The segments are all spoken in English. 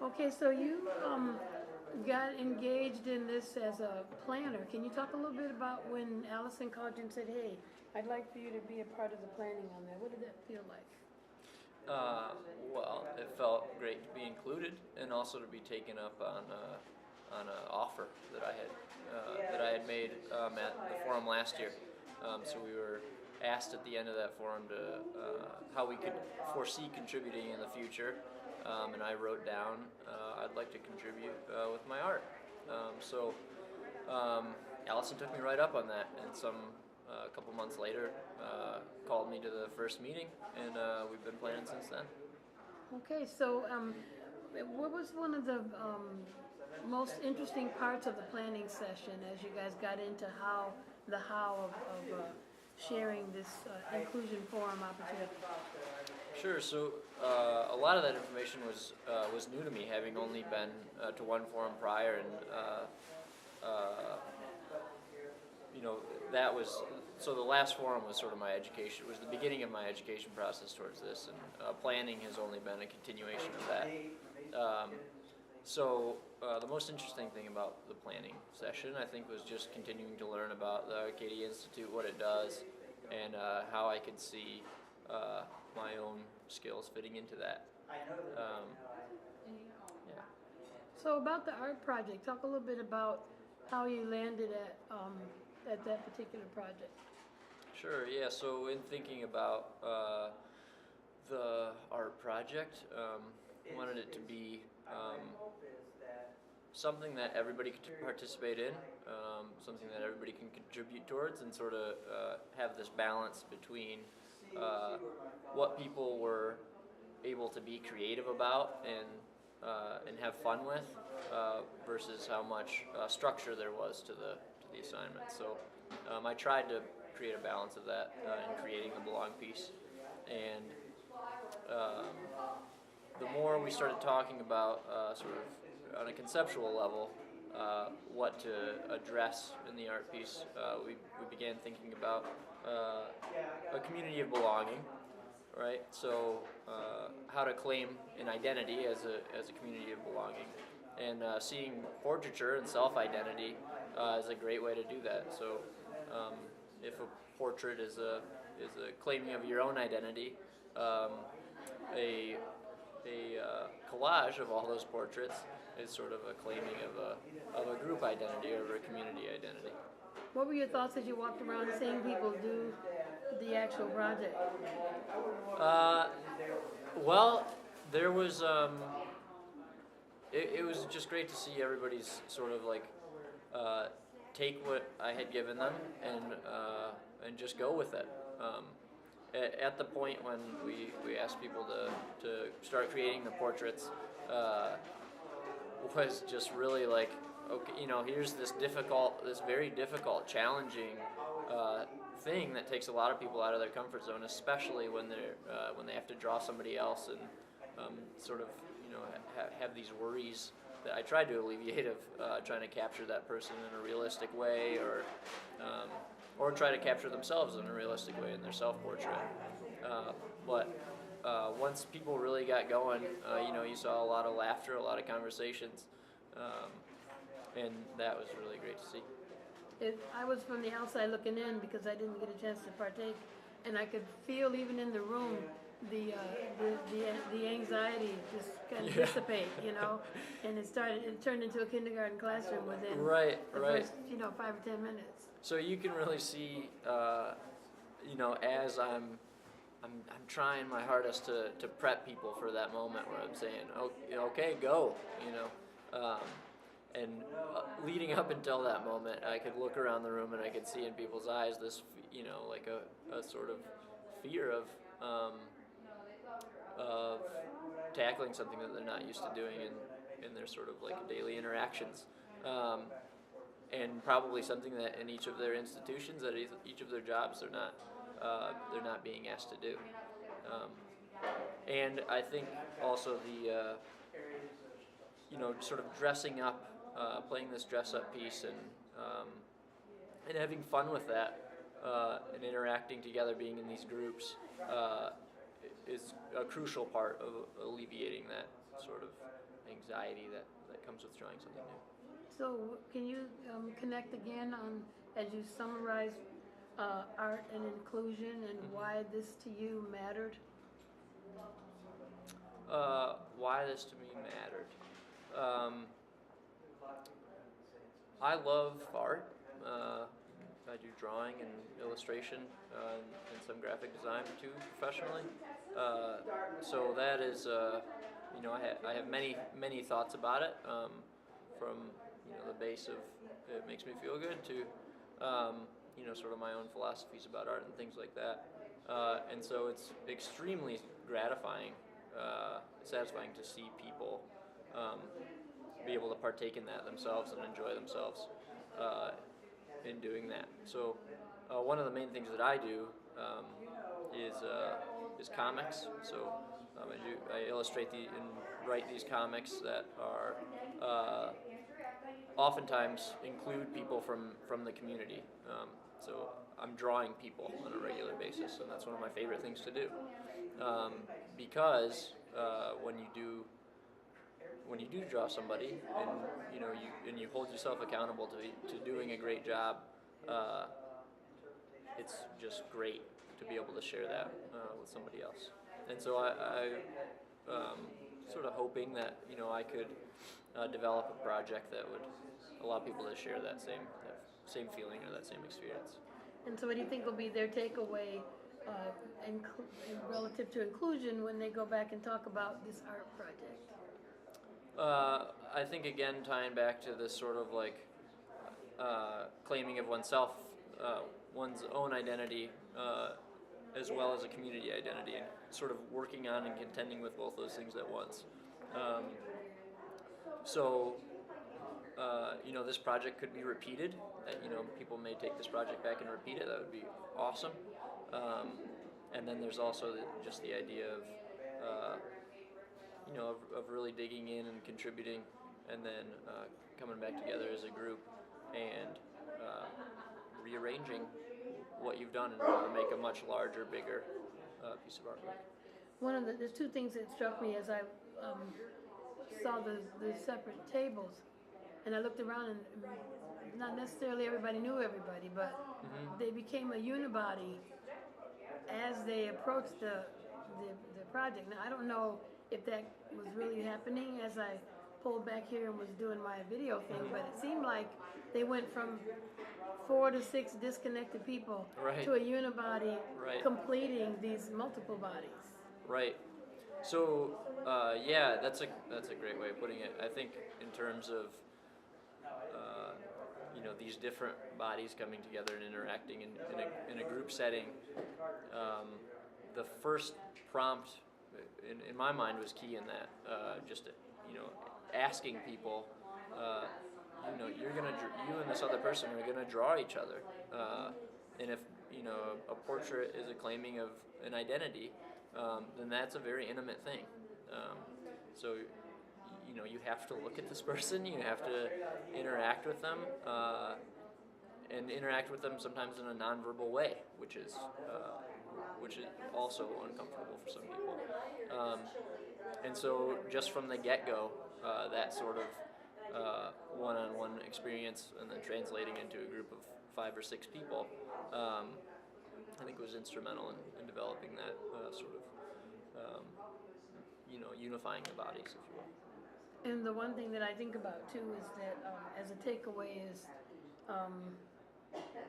Okay, so you got engaged in this as a planner. Can you talk a little bit about when Allison called you and said, "Hey, I'd like for you to be a part of the planning on that"? What did that feel like? Uh, well, it felt great to be included and also to be taken up on an offer that I had made at the forum last year. So we were asked at the end of that forum to how we could foresee contributing in the future, and I wrote down I'd like to contribute with my art. So Allison took me right up on that, and a couple months later, called me to the first meeting, and we've been planning since then. Okay, so what was one of the most interesting parts of the planning session as you guys got into how of sharing this inclusion forum opportunity? Sure. So a lot of that information was new to me, having only been to one forum prior, and uh, you know that was so the last forum was sort of my education, was the beginning of my education process towards this, and planning has only been a continuation of that. Um, the most interesting thing about the planning session, I think, was just continuing to learn about the Arcadia Institute, what it does, and how I could see my own skills fitting into that. Um, yeah. So about the art project, talk a little bit about how you landed at that particular project. Sure. Yeah. So in thinking about the art project, wanted it to be something that everybody could participate in, something that everybody can contribute towards, and sort of have this balance between what people were able to be creative about and have fun with, versus how much structure there was to the assignment. So I tried to create a balance of that in creating the Belong piece, and um, the more we started talking about sort of on a conceptual level what to address in the art piece, we began thinking about a community of belonging, right? So how to claim an identity as a community of belonging, and seeing portraiture and self-identity is a great way to do that. So um, if a portrait is a claiming of your own identity, a collage of all those portraits is sort of a claiming of a group identity or a community identity. What were your thoughts as you walked around seeing people do the actual project? Uh, well, there was it was just great to see everybody's sort of like uh, take what I had given them and just go with it. At the point when we asked people to start creating the portraits, was just really like, okay, here's this very difficult, challenging thing that takes a lot of people out of their comfort zone, especially when they have to draw somebody else and sort of have these worries that I tried to alleviate of trying to capture that person in a realistic way, or try to capture themselves in a realistic way in their self-portrait. But once people really got going, you saw a lot of laughter, a lot of conversations, um, and that was really great to see. I was from the outside looking in because I didn't get a chance to partake, and I could feel even in the room the anxiety just kind of dissipate, and it turned into a kindergarten classroom within Right, the right. first 5 or 10 minutes. So you can really see, as I'm trying my hardest to prep people for that moment where I'm saying, okay, go, um, and leading up until that moment, I could look around the room and I could see in people's eyes this, like a sort of fear of tackling something that they're not used to doing in their sort of like daily interactions. And probably something that in each of their institutions, at each of their jobs, they're not being asked to do. Um, and I think also sort of dressing up, playing this dress up piece, and having fun with that, and interacting together, being in these groups, is a crucial part of alleviating that sort of anxiety that comes with trying something new. So can you connect again on, as you summarize art and inclusion and why this to you mattered? Why this to me mattered. Um, I love art. I do drawing and illustration and some graphic design too professionally. So that is, I have many thoughts about it. From the base of it makes me feel good to sort of my own philosophies about art and things like that. And so it's extremely gratifying, satisfying to see people be able to partake in that themselves and enjoy themselves in doing that. So one of the main things that I do is comics. So I illustrate and write these comics that are oftentimes include people from the community. So I'm drawing people on a regular basis, and that's one of my favorite things to do. Because when you do draw somebody, and you hold yourself accountable to doing a great job, it's just great to be able to share that with somebody else. And so I sort of hoping that I could develop a project that would allow people to share that same feeling or that same experience. And so what do you think will be their takeaway relative to inclusion when they go back and talk about this art project? I think again tying back to this sort of like claiming of oneself, one's own identity, as well as a community identity, and sort of working on and contending with both those things at once. This project could be repeated. People may take this project back and repeat it. That would be awesome. And then there's also just the idea of really digging in and contributing, and then coming back together as a group and rearranging what you've done in order to make a much larger, bigger piece of artwork. There's two things that struck me as I saw the separate tables, and I looked around, and not necessarily everybody knew everybody, but they became a unibody as they approached the project. Now I don't know if that was really happening as I pulled back here and was doing my video thing, but it seemed like they went from 4 to 6 disconnected people to a unibody completing these multiple bodies. Right. So that's a great way of putting it. I think in terms of these different bodies coming together and interacting in a group setting, the first prompt in my mind was key in that. Just asking people, you and this other person are gonna draw each other, and if a portrait is a claiming of an identity, then that's a very intimate thing. So you have to look at this person, you have to interact with them, and interact with them sometimes in a nonverbal way, which is also uncomfortable for some people. And so just from the get-go, that sort of one-on-one experience and then translating into a group of 5 or 6 people, I think was instrumental in developing that sort of unifying the bodies, if you will. And the one thing that I think about too is that as a takeaway is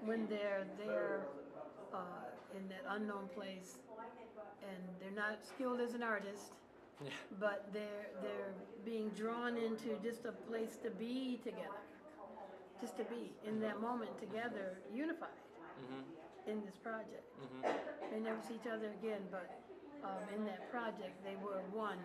when they're there in that unknown place and they're not skilled as an artist, but they're being drawn into just a place to be together, just to be in that moment together, unified in this project. They never see each other again, but in that project they were one,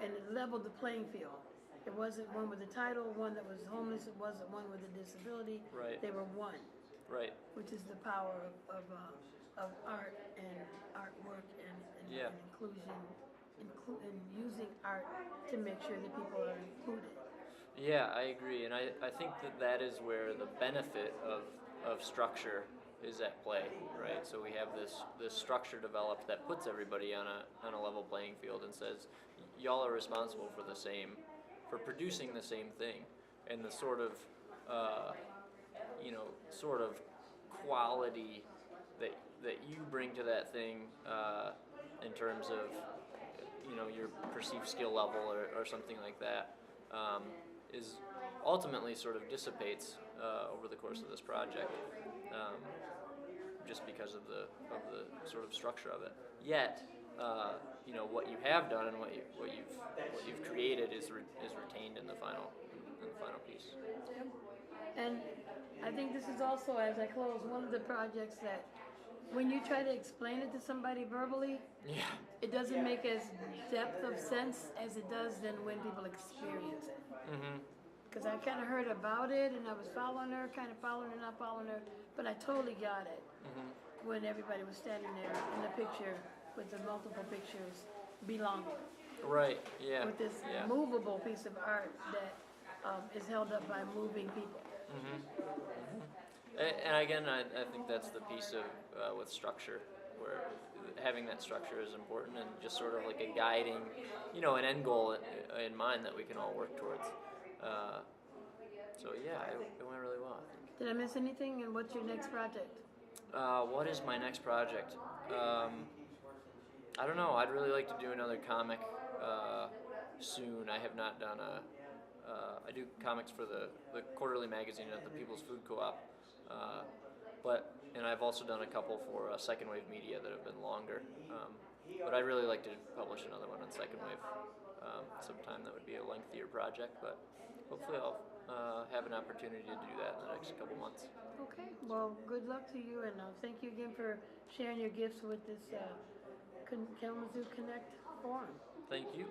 and it leveled the playing field. It wasn't one with a title, one that was homeless, it wasn't one with a disability. Right. They were one. Right. Which is the power of art and artwork and inclusion, and using art to make sure that people are included. Yeah, I agree, and I think that is where the benefit of structure is at play, right? So we have this structure developed that puts everybody on a level playing field and says, y'all are responsible for the same for producing the same thing, and the sort of sort of quality that you bring to that thing in terms of your perceived skill level or something like that is ultimately sort of dissipates over the course of this project, just because of the sort of structure of it. Yet, what you have done and what you've created is retained in the final piece. And I think this is also, as I close, one of the projects that when you try to explain it to somebody verbally, Yeah. it doesn't make as depth of sense as it does than when people experience it. Mm-hmm. Because I kind of heard about it and I was following her, kind of following her, not following her, but I totally got it when everybody was standing there in the picture with the multiple pictures belonging. Right. Yeah. With this Yeah. movable piece of art that is held up by moving people. And again, I think that's the piece of with structure, where having that structure is important, and just sort of like a guiding, an end goal in mind that we can all work towards. So yeah, it went really well, I think. Did I miss anything? And what's your next project? What is my next project? I don't know. I'd really like to do another comic soon. I have not done I do comics for the quarterly magazine at the People's Food Co-op, and I've also done a couple for Second Wave Media that have been longer. But I'd really like to publish another one on Second Wave sometime. That would be a lengthier project, but hopefully I'll have an opportunity to do that in the next couple months. Okay, well, good luck to you, and thank you again for sharing your gifts with this Kalamazoo Connect forum. Thank you.